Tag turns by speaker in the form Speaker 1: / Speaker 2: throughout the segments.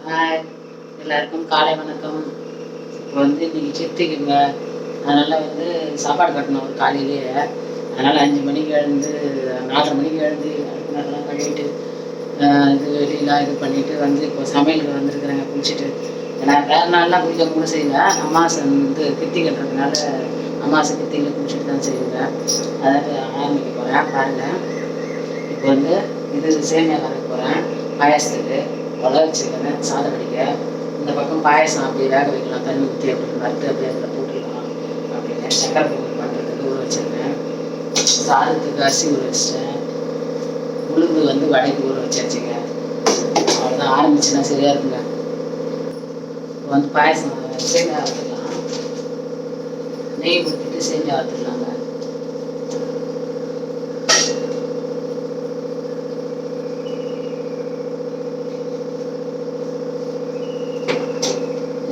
Speaker 1: Hi, எல்லாருக்கும் காலை வணக்கம். இப்போ வந்து இன்னைக்கு சித்திக்குங்க, அதனால் வந்து சாப்பாடு கட்டணும் ஒரு காலையிலேயே. அதனால் 5 மணிக்கு எழுந்து 4:30 மணிக்கு எழுந்து அடுப்புலாம் கழுவிட்டு இது வெளியெலாம் இது பண்ணிவிட்டு வந்து இப்போ சமையலுக்கு வந்துருக்குறேங்க குளிச்சுட்டு. ஏன்னா வேறு நாள்லாம் குளிக்க கூட செய்வேன், அமாவாசை வந்து கித்தி கட்டுறதுனால அமாவாசை கித்தியில் குளிச்சுட்டு தான் செய்வேன். அதாவது ஆரம்பிக்க போகிறேன் பாருங்கள். இப்போ வந்து இது சேமியா கறக்க போகிறேன் பாயாசத்துக்கு. உலக வச்சுருக்கேன் சாதம் வடிக்க. இந்த பக்கம் பாயசம் அப்படியே வேக வைக்கலாம், தண்ணி ஊற்றி அப்படின்னு வறுத்து அப்படியே அதில் போட்டுக்கலாம் அப்படின்னு. சக்கரை பொங்கல் பண்ணுறதுக்கு ஊற வச்சுருக்கேன். சாதத்துக்கு அரிசி ஊற வச்சிட்டேன். உளுந்து வந்து வடைக்கு ஊற வச்சாச்சுங்க. அவ்வளோதான், ஆரம்பிச்சுன்னா சரியாக இருக்குங்க. இப்போ வந்து பாயசம் சேமியா வறுத்துக்கலாம். நெய் ஊற்றிட்டு சேமியா வறுத்துக்கலாங்க.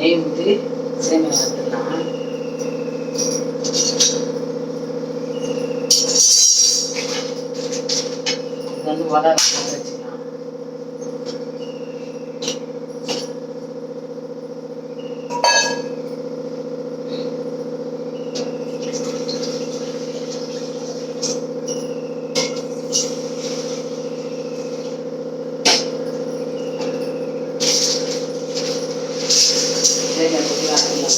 Speaker 1: நெய் ஊற்றி சேமியா வறுத்துக்கலாம். இது வந்து வடை வச்சுக்கலாம். சேமியா போட்டு வறுத்துக்கலாம்.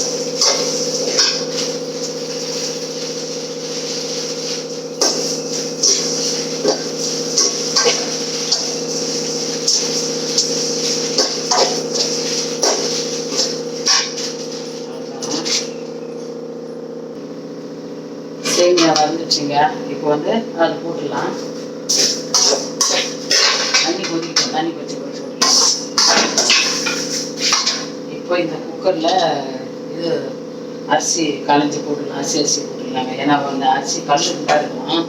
Speaker 1: சேமியா வந்துடுச்சுங்க. இப்போ வந்து அது போட்டுடலாம். தண்ணி கொதிக்கணும், தண்ணி கொதிச்சு போட்டுடலாம். இப்போ இந்த குக்கரில் இது அரிசி களைஞ்சி போட்டுடலாம். அரிசி போட்டுடலாங்க. ஏன்னா அந்த அரிசி கல் தான் இருக்கும்.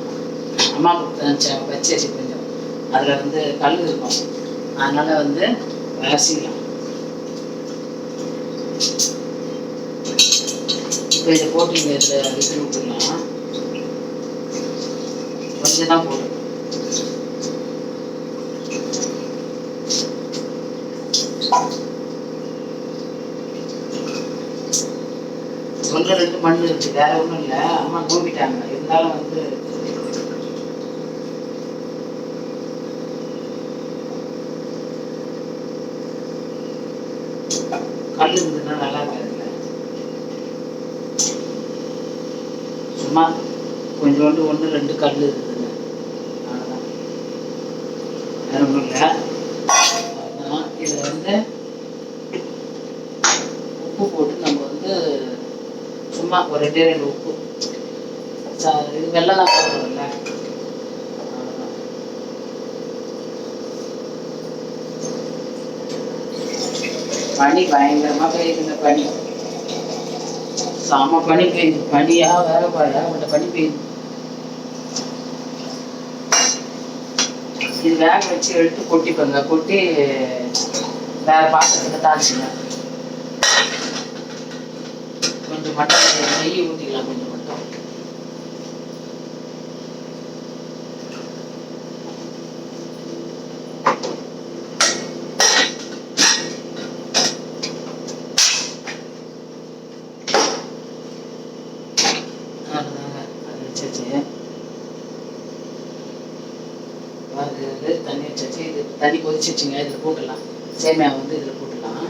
Speaker 1: அம்மா கொடுத்த பச்சை அரிசி கொஞ்சம் அதில் வந்து கல் இருக்கும். அதனால் வந்து அரிசிக்கலாம். இப்போ இதை போட்டு இங்கே இதில் விசில் விட்டுடலாம். கொஞ்சம் தான் போடும். ஒன்று 2 மண் இருக்குது, வேற ஒன்றும் இல்லை. அம்மா நோம்பிட்டாங்க. இருந்தாலும் வந்து கல் இருந்ததுன்னா நல்லா இருக்காதுல்ல. சும்மா கொஞ்சோண்டு 1 2 கல் இருக்குதுங்க, அவ்வளோதான், வேற ஒன்றும் இல்லை. அதுதான் இதில் வந்து உப்பு போட்டு நம்ம வந்து சும்மா ஒரு 2 உப்பு, இது வெள்ளம் தான் போடுறோம்ல, அவ்வளோதான். பனி பயங்கரமாக பெய்யுதுங்க. பனி செம பனி பெய்யுது. பனியா வேற பாயா உங்கள்கிட்ட பனி பெய்யுது. இது வேக வச்சு எடுத்து கொட்டிப்பங்க. கொட்டி வேற பாத்திரத்தில் தாளிச்சுங்க. கொஞ்சம் மட்டும் நெய் ஊற்றிக்கலாம், கொஞ்சம் மட்டும். அதுதாங்க அது வச்சாச்சு. அது வந்து தண்ணி வச்சாச்சு. இது தண்ணி கொதிச்சிச்சுங்க. இதில் போட்டுடலாம். சேமியா வந்து இதில் போட்டுடலாம்.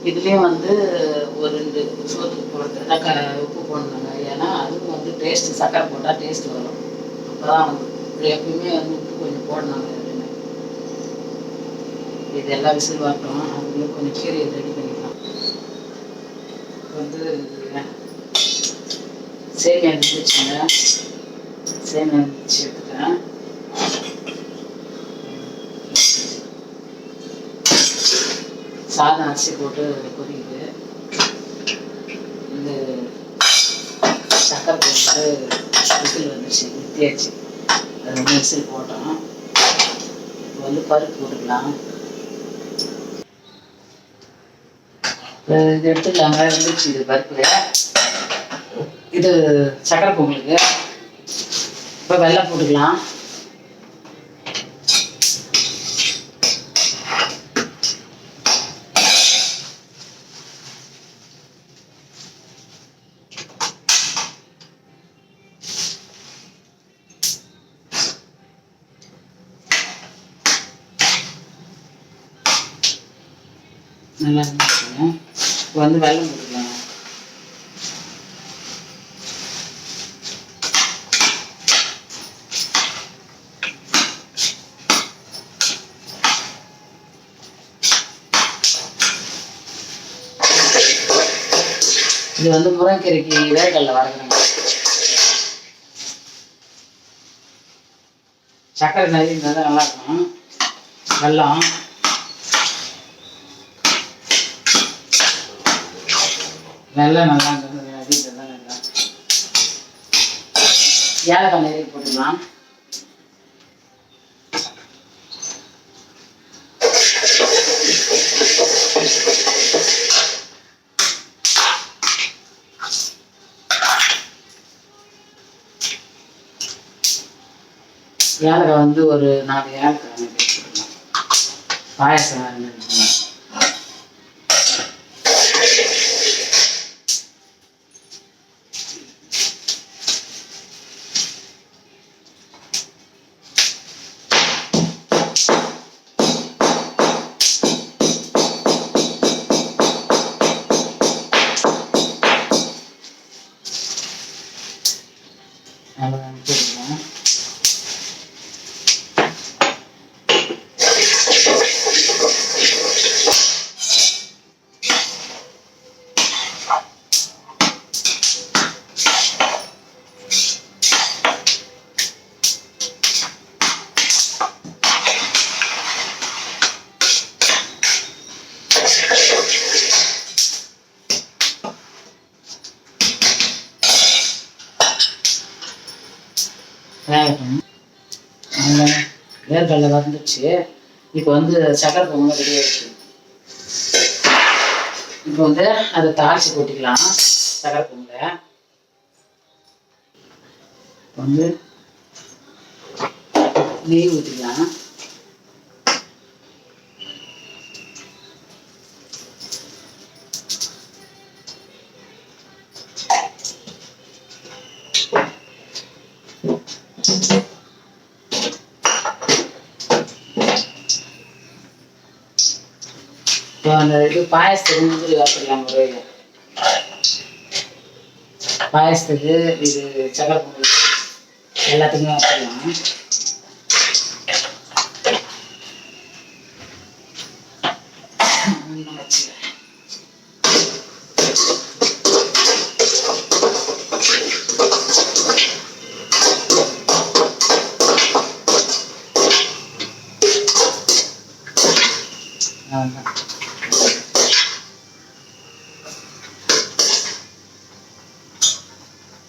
Speaker 1: இதுலேயும் வந்து ஒரு 2 சோத்துக்கு போடுறது உப்பு போடணுங்க. ஏன்னா அதுவும் வந்து டேஸ்ட்டு, சக்கரை போட்டால் டேஸ்ட் வரும். அப்போ தான் வந்து எப்பயுமே வந்து உப்பு கொஞ்சம் போடணுங்க. இதெல்லாம் விசில் வரட்டும். அதுக்குள்ளே கொஞ்சம் கீரையை ரெடி பண்ணிக்கலாம். வந்து சேமியா இருந்துச்சுங்க, சேமியா இருந்துச்சு எடுத்துக்கிறேன். சாதம் அரிசி போட்டு கொதிக்குது. இது சக்கரை போட்டு விசில் வந்துச்சு, நிறுத்தியாச்சு. அது வந்து விசில் போட்டோம். இப்போ வந்து பருப்பு போட்டுக்கலாம். இது எடுத்துக்கலாங்க, இருந்துச்சு இது பருப்பு. இது சக்கரை பொங்கலுக்கு. இப்போ வெல்லம் போட்டுக்கலாம். நல்லா இருந்துச்சுங்க. இப்போ வந்து வெல்லம் போட்டுக்கலாம். இது வந்து முருங்கைக்கீரைக்கு வேர்க்கடலை வறுக்கிறேங்க. சக்கரை நிறைய இருந்தால் தான் நல்லா இருக்கும். வெல்லம் நல்லா இருந்தது, அதிகம் தான் நல்லா. ஏலக்காய் நிறைய போட்டுக்கலாம். ஏலக்காய் வந்து ஒரு 4 ஏலக்காய் போட்டுக்கலாம். பாயசம் போட்டுக்கலாம். வேர்க்கடலை வந்துச்சு. இப்போ வந்து சக்கரை பொங்கல் ரெடி ஆயிடுச்சு. இப்போ வந்து அதை தாளிச்சு போட்டுக்கலாம். சக்கரை பொங்கலை வந்து நெய் ஊற்றிக்கலாம். இப்போ அந்த இது பாயசத்துக்கு முந்திரி வறுத்துக்கலாம். ஒரு பாயசத்துக்கு இது சக்கரை பொங்கல் எல்லாத்துக்குமே வறுத்துக்கலாம்.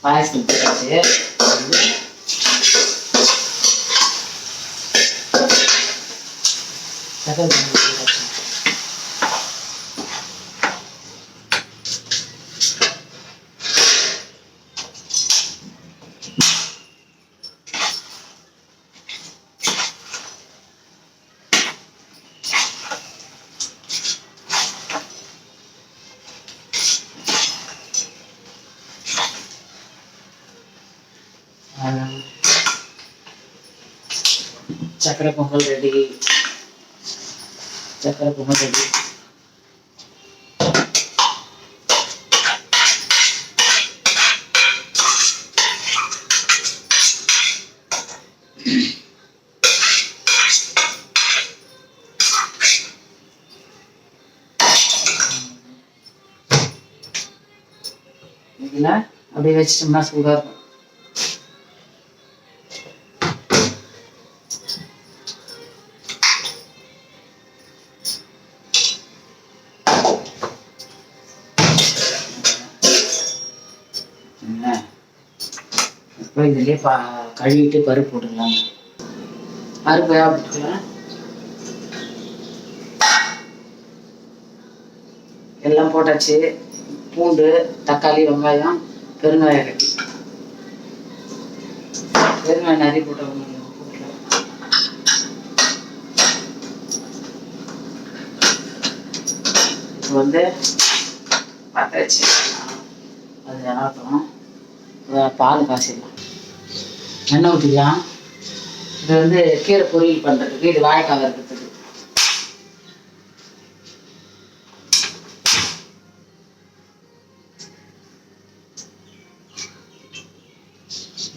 Speaker 1: பாயசம் போட்டாச்சு. சக்கரை போட்டாச்சு. சக்கரை பொங்கல் ரெடி. சக்கரை பொங்கல் ரெடி. இல்லை அப்படியே வச்சிட்டோம்னா சூடாக இருக்கும். இப்போ இதுலேயே கழுவிட்டு பருப்பு போட்டுக்கலாம். பருப்பு போட்டுக்கலாம். எல்லாம் போட்டாச்சு. பூண்டு, தக்காளி, வெங்காயம், பெருங்காயம் கட்டி, பெருங்காயம் நிறைய போட்டுக்கலாம். இப்போ வந்து பத்தாச்சு. அது நல்லாட்டும். பால் காய்ச்சிடலாம். எண்ணெய் ஊற்றிக்கலாம். இது வந்து கீரை பொரியல் பண்ணுறதுக்கு, இது வாழைக்காய் வறுக்கிறதுக்கு.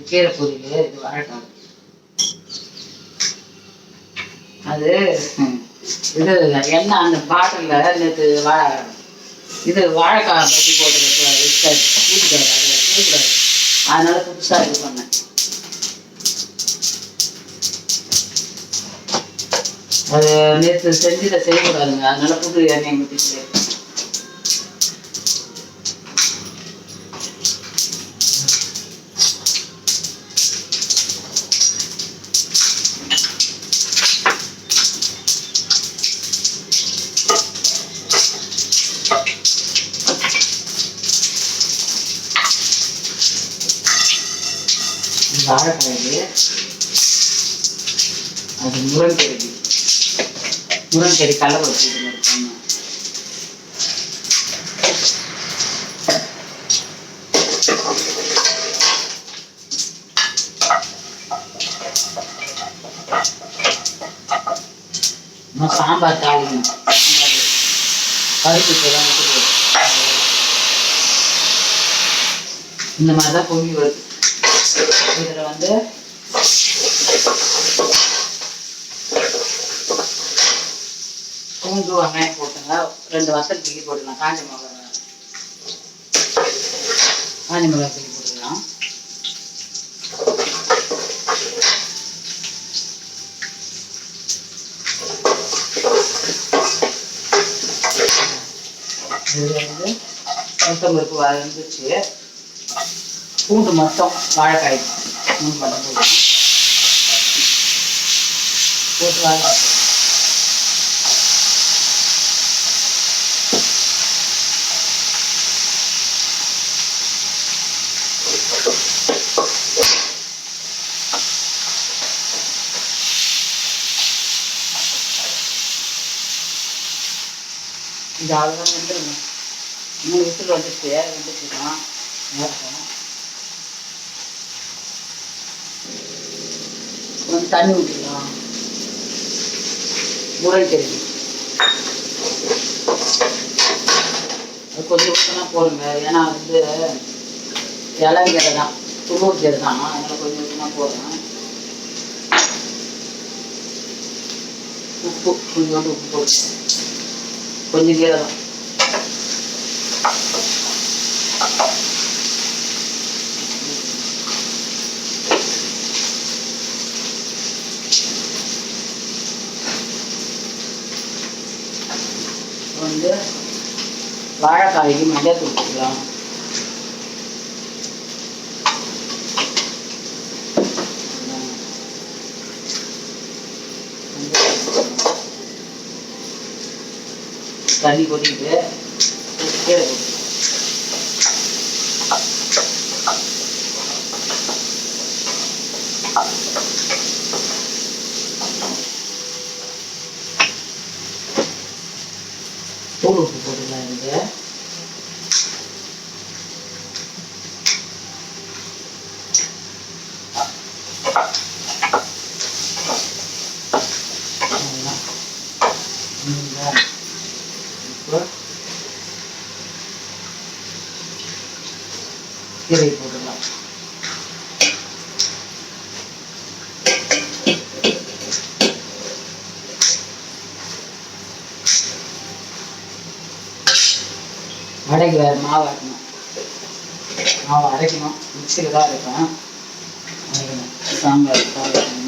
Speaker 1: கீரை பொரியல், இது வாழைக்காய். அது இது எண்ணெய் அந்த பாட்டிலில் நேற்று இது வாழைக்காய் பற்றி போட்டு ஊற்றிக்காது, அதை செய்யக்கூடாது. அதனால புதுசாக இது பண்ணேன். அது நேற்று செஞ்சுல செய்யக்கூடாதுங்க, அதனால புது எண்ணெய் ஊற்றிட்டு வாழைக்காய். அது முருங்கை கடலை வச்சு சாம்பார் தாளிக்கணும். பருப்பு இந்த மாதிரி தான் பொங்கி வருது. இதில் வந்து பூண்டு, வெங்காயம் போட்டுங்க. 2 வத்தல் கிள்ளி போட்டுக்கலாம். காஞ்ச மிளகாய் கிள்ளி போட்டுக்கலாம். இதில் வந்து கொத்தமல்லி வந்துச்சு. பூண்டு மட்டும் வாழைக்காய் மட்டும் போட்டு வாழைக்காய் இது அவ்வளோதான். வந்துடுங்க. 3 விசில் வந்துச்சு. வெந்துச்சுதான் இருக்கும். கொஞ்சம் தண்ணி ஊற்றிக்கலாம். முருங்கை அது கொஞ்சம் ஊற்றினா போடுங்க. ஏன்னா வந்து இலங்கீரை தான், துளூர் கீரை தான், அதனால் கொஞ்சம் ஊற்றினா போடுறேன். உப்பு கொஞ்சோண்டு உப்பு போட்டு கொஞ்சம் கீரை தான். வந்து வாழைக்காய்க்கு மஞ்சள் தூள் போட்டுக்கலாம். தண்ணி கொட்டிக்கிட்டு கீரை போட்டு தூள் உப்பு போட்டுக்கலாம். இதுக்கு கீரை போட்டுக்கலாம். வடைக்கு வேறு மாவு ஆட்டணும். மாவு அரைக்கணும், மிக்சியில் தான் அரைப்பேன். அரைக்கணும் சாம்பார் அரைக்கணும்.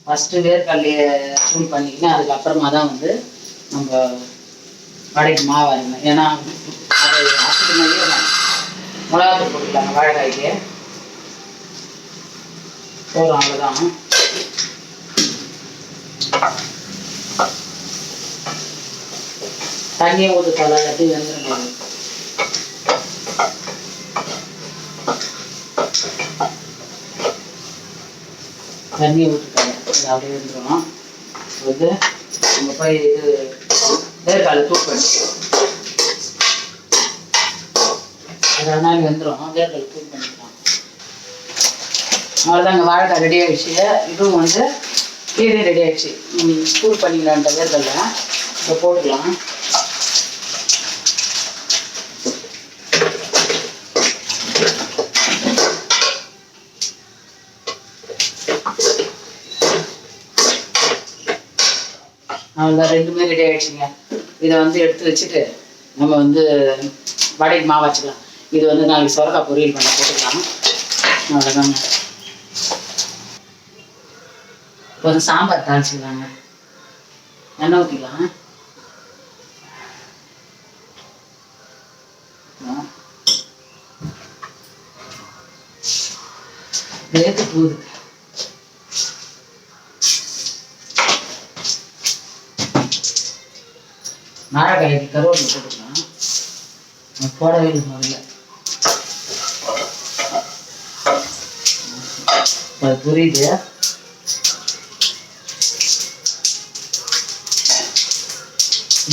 Speaker 1: ஃபஸ்ட்டு வேர்க்கடலையை தூள் பண்ணிக்கின்னு அதுக்கப்புறமா தான் வந்து நம்ம வடைக்கு மாவு அரைக்கணும். ஏன்னா அது அரைச்சிட்டு மாதிரியே மிளகாத்தூள் போட்டுக்கலாங்க. வாழைக்காய்க்கு போதும், அவ்வளோதான். தண்ணியை ஊற்றுத்தால இல்லாட்டி வெந்துடும். தண்ணியை ஊற்றுத்தால இது அப்படியே வந்துடும். வந்து நம்ம போய் இது வேர்க்கடலை தூள் பண்ணி அதனால வந்துடும். வேர்க்கடலை தூள் பண்ணிக்கலாம். அவ்வளோதாங்க, வாழைக்காய் ரெடி ஆகிடுச்சு. இதுவும் வந்து கீரை ரெடி ஆகிடுச்சு. தூள் பண்ணிக்கலான்ட்ட வேர்க்கடலை இப்போ போட்டுக்கலாம். அவ்வளோதான், ரெண்டுமே ரெடி ஆகிடுச்சுங்க. இதை வந்து எடுத்து வச்சுட்டு நம்ம வந்து வடைக்கு மாவு வச்சுக்கலாம். இது வந்து நாளைக்கு சொரக்காய் பொரியல் பண்ண போட்டுக்கலாம். அவ்வளோதாங்க. இப்போ வந்து சாம்பார் தாளிச்சுக்கலாங்க. எண்ணெய் ஊற்றிக்கலாம். வேர்த்து போகுது. வாழைக்காய்க்கு கருவேப்பிலை போட்டுக்கலாம். போடவே இல்லை முதல்ல. அது புரியுது.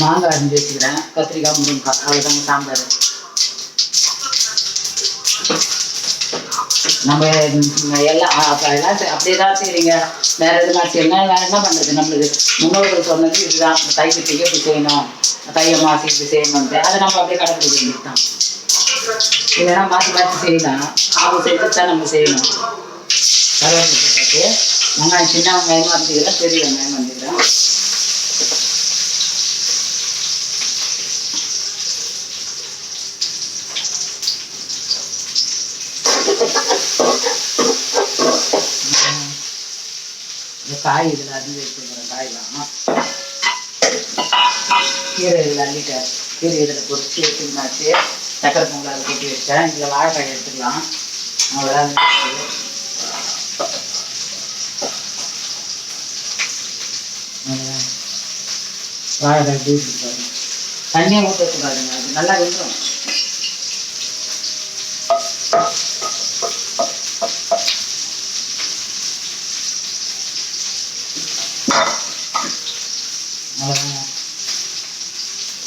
Speaker 1: மாங்காய் அரிஞ்சு வச்சுக்கிறேன், கத்திரிக்காய், முருங்கைக்காய், அவ்வளோதாங்க சாம்பார். நம்ம எல்லாம் அப்படியே தான் செய்றீங்க. வேற எதுனா செய்யணும், வேற என்ன பண்ணுறது? நம்மளுக்கு முன்னோர்கள் சொன்னது இதுதான், தையத்துக்கு இப்படி செய்யணும், தைய மாசி இப்படி செய்யணும்ட்டு அதை நம்ம அப்படியே கடைப்பிடிக்க வேண்டியது தான். இல்லைன்னா மாற்றி மாற்றி செய்யலாம். அவங்க செஞ்சு தான் நம்ம செய்யணும். கருவேப்பிலை போட்டாச்சு. வெங்காயம் சின்ன வெங்காயமாக இருந்துக்கிறேன், பெரிய வெங்காயம் வந்துக்கிறேன். காய் இதில் அரிஞ்சு வச்சுக்கிறேன். காயெல்லாம் கீரை இதில் அள்ளிட்டேன். கீரை இதில் பொறிச்சு வச்சுருந்தாச்சு. சக்கரை பொங்கல் அதை கொட்டி வச்சேன். இதில் வாழைக்காய் எடுத்துக்கலாம். அவ்வளோதான். வாழைக்காய் ஜூஸ் பாருங்க. தண்ணியாக ஊற்ற வச்சுக்காதுங்க, அது நல்லா வெந்துடும்.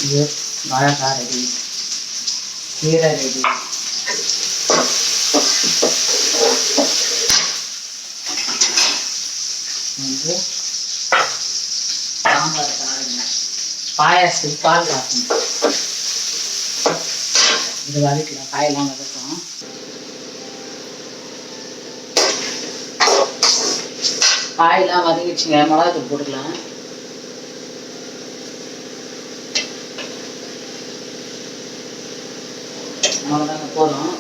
Speaker 1: இது வாழைக்காய் ரெடி, கீரை ரெடி. வந்து சாம்பார் காரங்க, பாயாசத்துக்கு பால் காசணும். இது வதக்கலாம், காயெல்லாம் வதக்கும். காயெல்லாம் வதக்கிச்சுங்க. மிளகாத்தூள் போட்டுக்கலாம். அவ்வளோதாங்க, போதும்.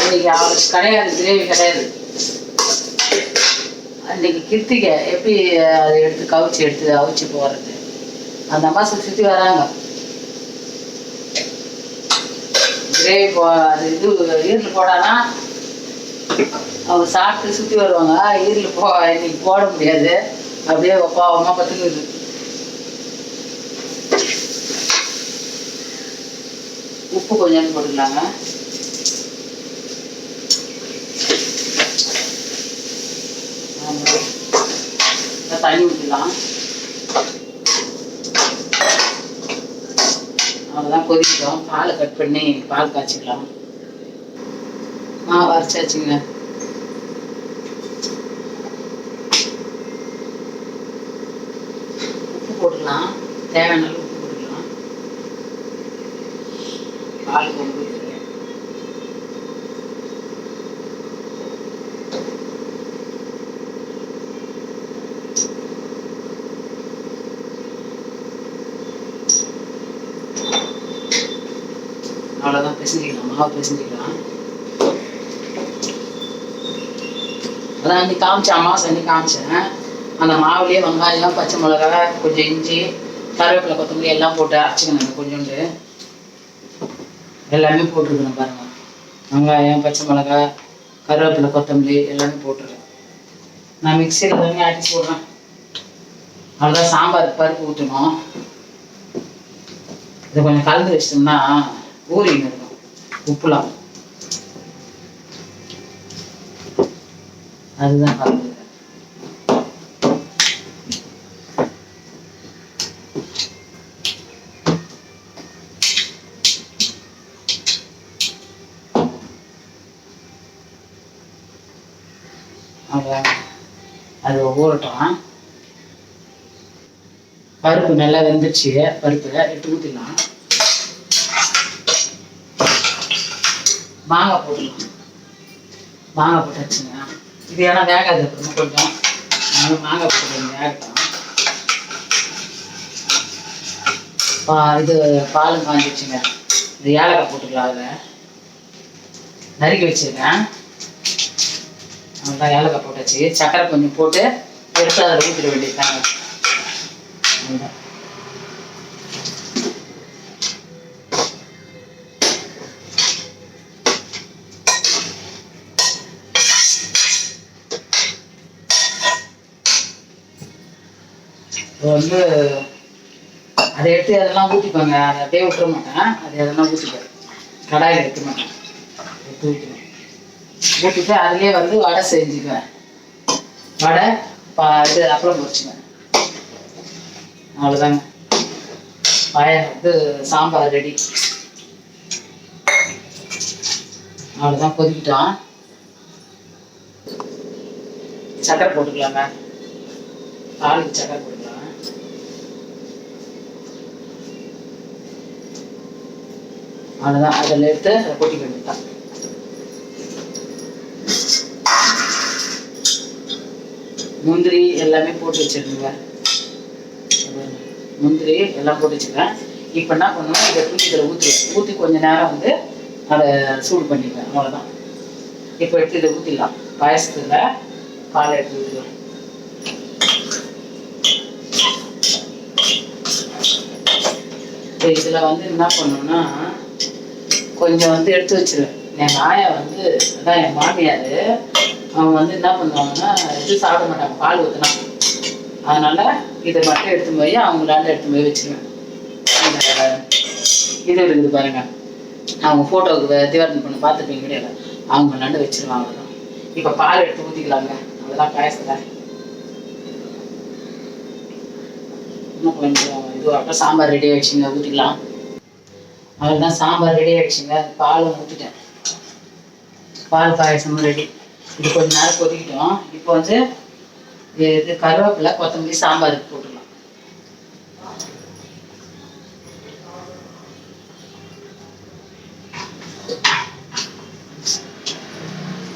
Speaker 1: இன்னைக்கு அவருக்கு கிடையாது, கிரேவி கிடையாது. அன்னைக்கு கிருத்திகை எப்படி அதை எடுத்து கவிச்சு எடுத்து அவிச்சு போடுறது, அந்த அம்மா சுற்றி வராங்க. கிரேவி அது இது ஈரல் போடானா அவங்க சாப்பிட்டு சுற்றி வருவாங்க. ஈரல் இன்னைக்கு போட முடியாது, அப்படியே பாவமாக பத்துக்குது. உப்பு கொஞ்சம் போட்டுக்கலாங்க. தண்ணி ஊற்றிக்கலாம். அவ்வளோதான், கொதிக்கிட்டோம். பாலை கட் பண்ணி பால் காய்ச்சிக்கலாம். மாவு அரைச்சாச்சுங்க. உப்பு போட்டுக்கலாம், தேவையான அளவு உப்பு போட்டுக்கலாம். பால் கொண்டு அவ்வளோதான், பிசைஞ்சிக்கலாம், மாவு பிசைஞ்சிக்கலாம். அதான் அன்றைக்கி காமிச்சேன், அமாவாசை அன்றைக்கி காமிச்சேன். அந்த மாவுலேயே வெங்காயம், பச்சை மிளகா, கொஞ்சம் இஞ்சி, கருவேப்பிலை, கொத்தமல்லி எல்லாம் போட்டு அரைச்சிக்கணும். கொஞ்சோண்டு எல்லாமே போட்டுருக்கணும் பாருங்கள். வெங்காயம், பச்சை மிளகா, கருவேப்பிலை, கொத்தமல்லி எல்லாமே போட்டுருக்கேன். நான் மிக்சியில் எல்லாமே அடிச்சு போடுறேன். அவ்வளோதான். சாம்பார் பருப்பு ஊற்றணும். இதை கொஞ்சம் கலந்து வச்சிட்டோம்னா ஊறிங்க இருக்கும் உப்புலாம். அதுதான் கலந்து. அது ஊறட்டும். பருப்பு நல்லா வெந்துடுச்சு. பருப்பு எடுத்து ஊற்றிடலாம். மாங்காய் போட்டுடலாம். மாங்காய் போட்டு வச்சுங்க. இது ஏன்னா வேகாது அப்புறமா கொஞ்சம். மாங்காய் போட்டு கொஞ்சம் வேகட்டும். இது பாலும் காஞ்சிடுச்சுங்க. இது ஏலக்காய் போட்டுக்கலாம். அதில் நறுக்கி வச்சுருக்கேன். அவ்வளோதான், ஏலக்காய் போட்டாச்சு. சக்கரை கொஞ்சம் போட்டு எடுத்து அதில் ஊற்றிட வேண்டியதுதாங்க. வந்து அதை எடுத்து அதெல்லாம் ஊற்றிப்பாங்க. அதை அப்படியே விட்டுற மாட்டேன். அதை அதெல்லாம் ஊற்றிப்பேன். கடாயில் வைக்க மாட்டேன். எடுத்து ஊற்றிடுவேன். ஊற்றிட்டு அதுலேயே வந்து வடை செஞ்சுக்குவேன். வடை இது அப்புறம் பொரிச்சுக்குவேன். அவ்வளோதாங்க. சாம்பார் ரெடி. அவ்வளோதான், கொதிக்கிட்டோம். சக்கரை போட்டுக்கலாங்க. பாலுக்கு சக்கரை போட்டுக்கலாம். அவ்வளோதான். அதில் எடுத்து அதை கொட்டிக்க வேண்டியதான். முந்திரி எல்லாமே போட்டு வச்சிருங்க. முந்திரி எல்லாம் போட்டு வச்சுருக்கேன். இப்போ என்ன பண்ணுவோம், இதை தூக்கி இதில் ஊற்றி கொஞ்சம் நேரம் வந்து அதை சூடு பண்ணிக்குவேன். அவ்வளோதான். இப்போ எடுத்து இதை ஊற்றிடலாம். பாயசத்தில் பாலை எடுத்து ஊற்றிடலாம். இப்போ இதில் வந்து என்ன பண்ணணும்னா கொஞ்சம் வந்து எடுத்து வச்சிருவேன். என் ஆயா வந்து அதான் என் மாமியார், அவங்க வந்து என்ன பண்ணுவாங்கன்னா இது சாப்பிட மாட்டாங்க பால் ஊற்றினா. அதனால இதை மட்டும் எடுத்து போய் அவங்களாண்ட எடுத்து போய் வச்சிருவேன். இந்த இது இருக்குது பாருங்க, அவங்க ஃபோட்டோவுக்கு திவாரணம் பண்ண பார்த்துருப்பீங்க கிடையாது, அவங்களாண்ட வச்சிருவாங்க. அவ்வளோதான். இப்போ பால் எடுத்து ஊற்றிக்கலாங்க. அதெல்லாம் பாயசத்தை இன்னும் கொஞ்சம் இதுவாகட்டும். சாம்பார் ரெடி ஆகிடுச்சிங்க, ஊற்றிக்கலாம். அவ்வளோதான், சாம்பார் ரெடி ஆகிடுச்சிங்க. பாலும் ஊற்றிட்டேன். பால் பாயசமும் ரெடி. இது கொஞ்சம் நேரம் கொதிக்கிட்டோம். இப்போ வந்து இது கருவேப்பிலை, கொத்தமல்லி சாம்பாருக்கு போட்டுக்கலாம்.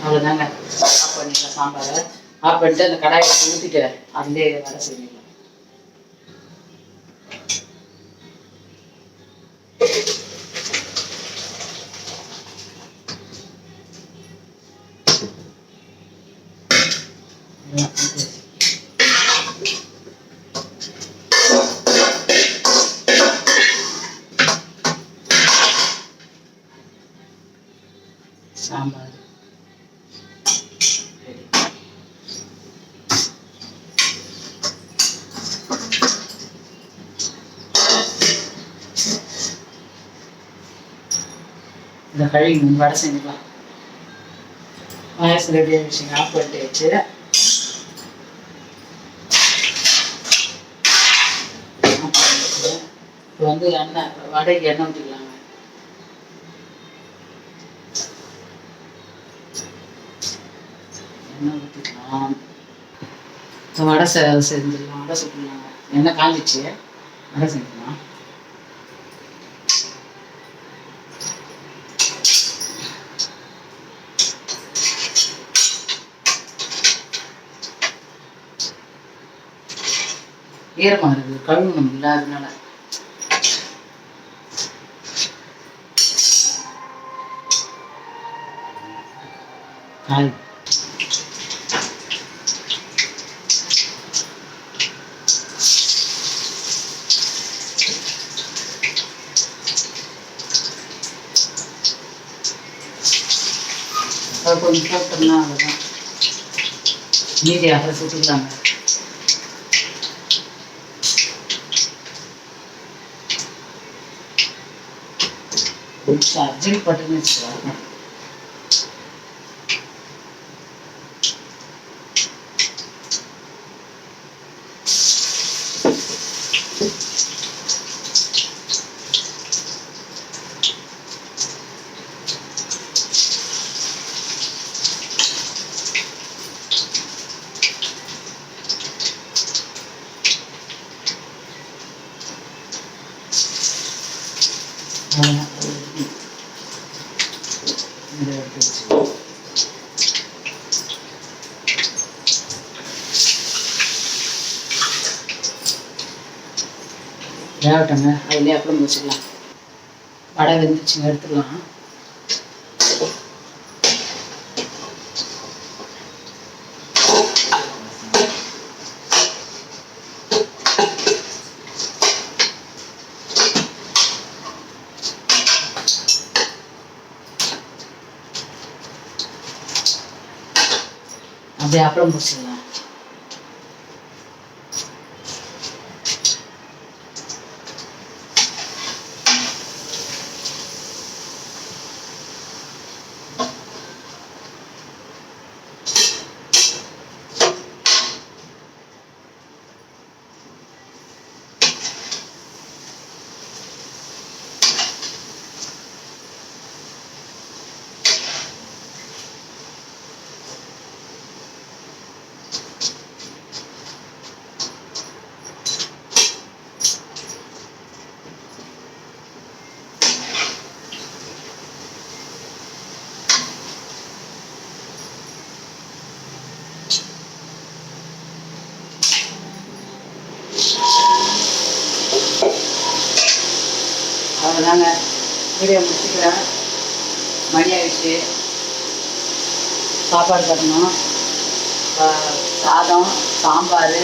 Speaker 1: அவ்வளோதாங்க. ஆஃப் பண்ணிக்கலாம். சாம்பாரை ஆஃப் பண்ணிட்டு அந்த கடாயை ஊற்றிட்டு அதுலேயே வர செஞ்சுக்கலாம். சாம்பார் இந்த கழுவி வடை செஞ்சுக்கலாம். பாயசம் ரெடி ஆகிடுச்சுங்க. ஆஃப் பண்ணிட்டு வச்சு இப்போ வந்து எண்ணெய் வடைக்கு எண்ணெய் ஊற்றிக்கலாங்க. எண்ணெய் ஊற்றிக்கலாம். வடை செஞ்சிடலாம். வடை சுட்டுலாங்க. எண்ணெய் காஞ்சிச்சு. அதை செஞ்சுக்கலாம். ஈரமாக இருக்குது, கழுவணும் இல்லாததுனால. அது கொஞ்சம் போட்டோம்னா அவ்வளோதான், மீதி அப்புறம் சுட்டுக்கலாங்க. அர்ஜென்ட் பட்டுன்னு வச்சுக்கோங்க. வேகட்டங்க, அதுலேயே அப்புறம் வச்சுக்கலாம். வடை வெந்துச்சுங்க, எடுத்துக்கலாம். அப்படியே அப்புறம் பிடிச்சிக்கலாம். அவ்வளோதாங்க, வீடியோ முடிச்சுக்கிறேன். மணி ஆயிடுச்சு, சாப்பாடு கட்டணும். சாதம், சாம்பார்,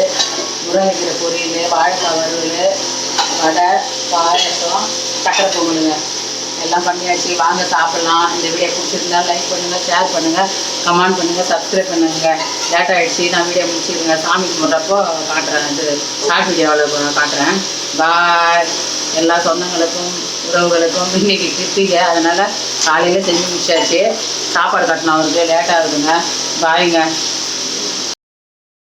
Speaker 1: முருங்கைக்கீரை பொரியல், வாழைக்காய் வறுவல், வடை, பாயசம், சக்கரை பொங்கலுங்க எல்லாம் பண்ணியாச்சு. வாங்க சாப்பிட்லாம். இந்த வீடியோ பிடிச்சிருந்தா லைக் பண்ணுங்கள், ஷேர் பண்ணுங்கள், கமெண்ட் பண்ணுங்கள், சப்ஸ்கிரைப் பண்ணுங்கள். லேட் ஆகிடுச்சு, நான் வீடியோ முடிச்சுருங்க. சாமி கும்பிட்றப்போ காட்டுறேன், இது ஷார்ட் வீடியோவில் காட்டுறேன். பாய். எல்லா சொந்தங்களுக்கும் உறவுகளுக்கும் இன்றைக்கி கிருத்திகை, அதனால் காலையில் செஞ்சு முடிச்சாச்சு. சாப்பாடு கட்டணும், அவருக்கு லேட்டாக இருக்குதுங்க. பாய்ங்க.